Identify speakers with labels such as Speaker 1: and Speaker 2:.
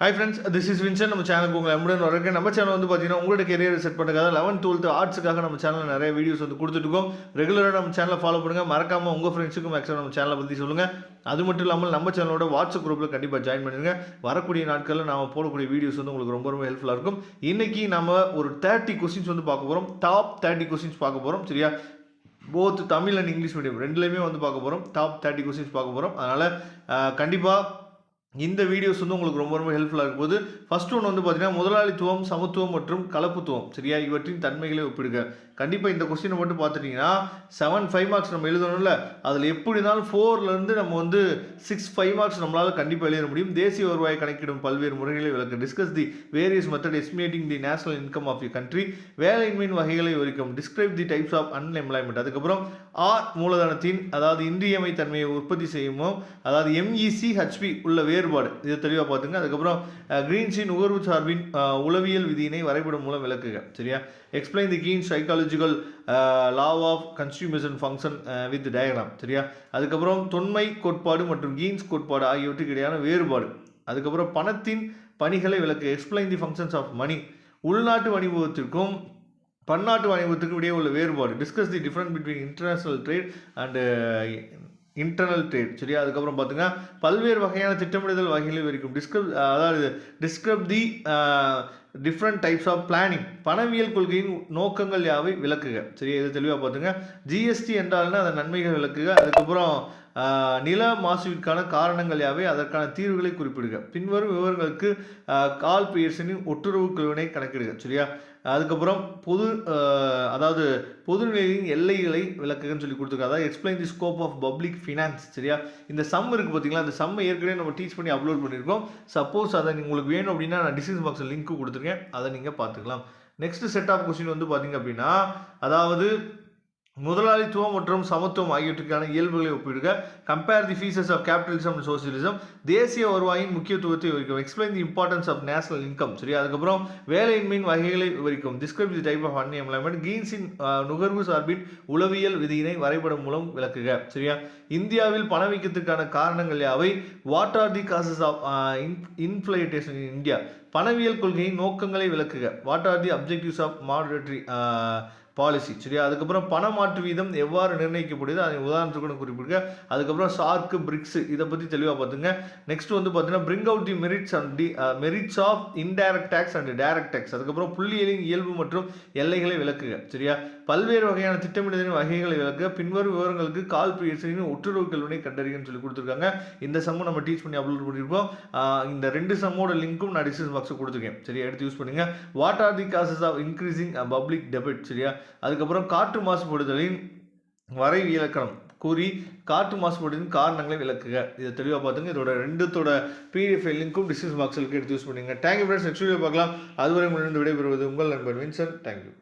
Speaker 1: Hi friends, this is Vinson. நம்ம சேனலுக்கு உங்களை எம்முடன் வரக்கு. நம்ம சேனல் வந்து பார்த்தீங்கன்னா உங்களோட கெரியர் செட் பண்ணுறதுக்காக 11th 12th ஆர்ட்ஸுக்காக நம்ம சேனலில் நிறைய வீடியோஸ் வந்து கொடுத்துட்ருக்கோம். ரெகுலராக நம்ம சேனலை ஃபாலோ பண்ணுங்கள். மறக்காமல் உங்கள் ஃப்ரெண்ட்ஸுக்கும் மேக்ஸிமம் நம்ம சேனலை பற்றி சொல்லுங்கள். அது மட்டும் இல்லாமல் நம்ம சேனலோட வாட்ஸ்அப் குரூப்பில் கண்டிப்பாக ஜாயின் பண்ணிடுங்க. வரக்கூடிய நாட்களில் நாம் போடக்கூடிய வீடியோஸ் வந்து உங்களுக்கு ரொம்ப ரொம்ப ஹெல்ப்ஃபுல்லாக இருக்கும். இன்றைக்கி நம்ம ஒரு 30 கொஸ்டின்ஸ் வந்து பார்க்க போகிறோம். டாப் 30 கொஸ்டின்ஸ் பார்க்க போகிறோம். சரியா? Both Tamil and English medium ரெண்டுலேயுமே வந்து பார்க்க போகிறோம். டாப் 30 கொஸ்டின்ஸ் பார்க்க போகிறோம். அதனால் கண்டிப்பாக இந்த வீடியோஸ் வந்து உங்களுக்கு ரொம்ப ரொம்ப ஹெல்ப்ஃபுல்லாக இருக்கும் போது ஃபர்ஸ்ட் ஒன்று வந்து பார்த்தீங்கன்னா முதலாளித்துவம், சமத்துவம் மற்றும் கலப்புத்துவம். சரியா? இவற்றின் தன்மைகளை ஒப்பிடுக. கண்டிப்பாக இந்த கொஸ்டினை மட்டும் பார்த்துட்டிங்கன்னா 5 மார்க்ஸ் நம்ம எழுதணும்ல, அதில் எப்படி இருந்தாலும் 4லேருந்து நம்ம வந்து 5 மார்க்ஸ் நம்மளால் கண்டிப்பாக எழுத முடியும். தேசிய வருவாயை கணக்கிடும் பல்வேறு முறைகளை விளக்க. Discuss the various method estimating the national income of the country. வேலையின்மையின் வகைகளை விவரிக்கும். Describe the types of unemployment. அதுக்கப்புறம் மூலதனத்தின் அதாவது இன்றியமை தன்மையை உற்பத்தி செய்யுமோ அதாவது MECHP உள்ள வேறுபாடு, இதை தெளிவாக பார்த்துங்க. அதுக்கப்புறம் கிரீன்ஸின் நுகர்வு சார்பின் உளவியல் விதியினை வரைபடம் மூலம் விளக்குக. சரியா? Explain the Keynes psychological law of consumption function with diagram. சரியா? அதுக்கப்புறம் தொன்மை கோட்பாடு மற்றும் கீன்ஸ் கோட்பாடு ஆகியவற்றுக்கு இடையான வேறுபாடு. அதுக்கப்புறம் பணத்தின் பணிகளை விளக்கு. Explain the functions of money. உள்நாட்டு வணிகத்திற்கும் பன்னாட்டு வணிகத்துக்கும் இடையே உள்ள வேறுபாடு. Discuss the different between international trade and internal trade. சரியா? அதுக்கப்புறம் பார்த்தீங்கன்னா பல்வேறு வகையான திட்டமிடுதல் வகைகளை விவரிக்கும். Describe the different types of planning. பணவியல் கொள்கையின் நோக்கங்கள் யாவை விளக்குக. சரியா? இதை தெளிவாக பார்த்துங்க. GST என்றால்னா அதன் நன்மைகள் விளக்குக. அதுக்கப்புறம் நில மாசுவிற்கான காரணங்கள் யாவை, அதற்கான தீர்வுகளை குறிப்பிடுக. பின்வரும் விவரங்களுக்கு கால் பியர்சனின் ஒட்டுறவு குழுவினை கணக்கிடுக. சரியா? அதுக்கப்புறம் பொதுநிலையின் எல்லைகளை விளக்குகன்னு சொல்லி கொடுத்துருக்காங்க. அதாவது explain the scope of public finance. சரியா? இந்த சம் இருக்குது பார்த்தீங்களா, அந்த சம்மை ஏற்கனவே நம்ம டீச் பண்ணி அப்லோட் பண்ணியிருக்கோம். சப்போஸ் அதை உங்களுக்கு வேணும் அப்படின்னா நான் டிஸ்கிரிப்ஷன் பாக்ஸில் லிங்க் கொடுத்துருக்கேன், அதை நீங்கள் பார்த்துக்கலாம். நெக்ஸ்ட் செட் ஆஃப் கொஸ்டின் வந்து பார்த்தீங்க அப்படின்னா அதாவது முதலாளித்துவம் மற்றும் சமத்துவம் ஆகியவற்றுக்கான இயல்புகளை ஒப்பிடுக. Compare the features of capitalism and socialism. தேசிய வருவாயின் முக்கியத்துவத்தை விவரிக்கும். Explain the importance of national income. சரியா? அதுக்கப்புறம் வேலையின்மையின் வகைகளை விவரிக்கும். Describe the type of unemployment. கீன்ஸின் நுகர்வு சார்பின் உளவியல் விதியினை வரைபடம் மூலம் விளக்குக. சரியா? இந்தியாவில் பணவீக்கத்திற்கான காரணங்கள் யாவை? What are the causes of inflation in India. பணவியல் கொள்கையின் நோக்கங்களை விளக்குக. What are the objectives of monetary policy. சரியா? அதுக்கப்புறம் பணமாற்று வீதம் எவ்வாறு நிர்ணயிக்கப்படுது, அதை உதாரணத்துக்கு குறிப்பிடுங்க. அதுக்கப்புறம் சார்க்கு பிரிக்ஸ் இதை பற்றி தெளிவாக பார்த்துங்க. நெக்ஸ்ட் வந்து பார்த்தீங்கன்னா bring out the merits and merits of indirect tax and direct tax. அதுக்கப்புறம் புள்ளியியலின் இயல்பு மற்றும் எல்லைகளை விளக்குக. சரியா? பல்வேறு வகையான திட்டமிடுதலின் வகைகளை விளக்குக. பின்வரும் விவரங்களுக்கு கால் பியர்சனின் ஒட்டுறவு கல்வினை கண்டறியன்னு சொல்லி கொடுத்துருக்காங்க. இந்த சம்மு நம்ம டீச் பண்ணி அப்லோட் பண்ணியிருக்கோம். இந்த 2 சம்மோட லிங்க்கும் நான் டிஸ்கிரிப்ஷன் பாக்ஸில் கொடுத்துருக்கேன். சரியா? எடுத்து யூஸ் பண்ணுங்க. What are the causes of increasing public debit. சரியா? அதுக்கப்புறம் காற்று மாசுபடுதலின் வரை இலக்கணம் கூறி காற்று மாசுபடுதலின் காரணங்களை விளக்குக. இதை தெளிவாக பார்த்துங்க. இதோட 2 PDF லிங்க்கும் டிஸ்கிரிப்ஷன் பாக்ஸில் எடுத்து யூஸ் பண்ணுங்க. Thank you friends. நெக்ஸ்ட் வீடியோ பார்க்கலாம். அதுவரை உங்களிடம் விடைபெறுவது உங்கள் நண்பர் வின்சன். தேங்க்யூ.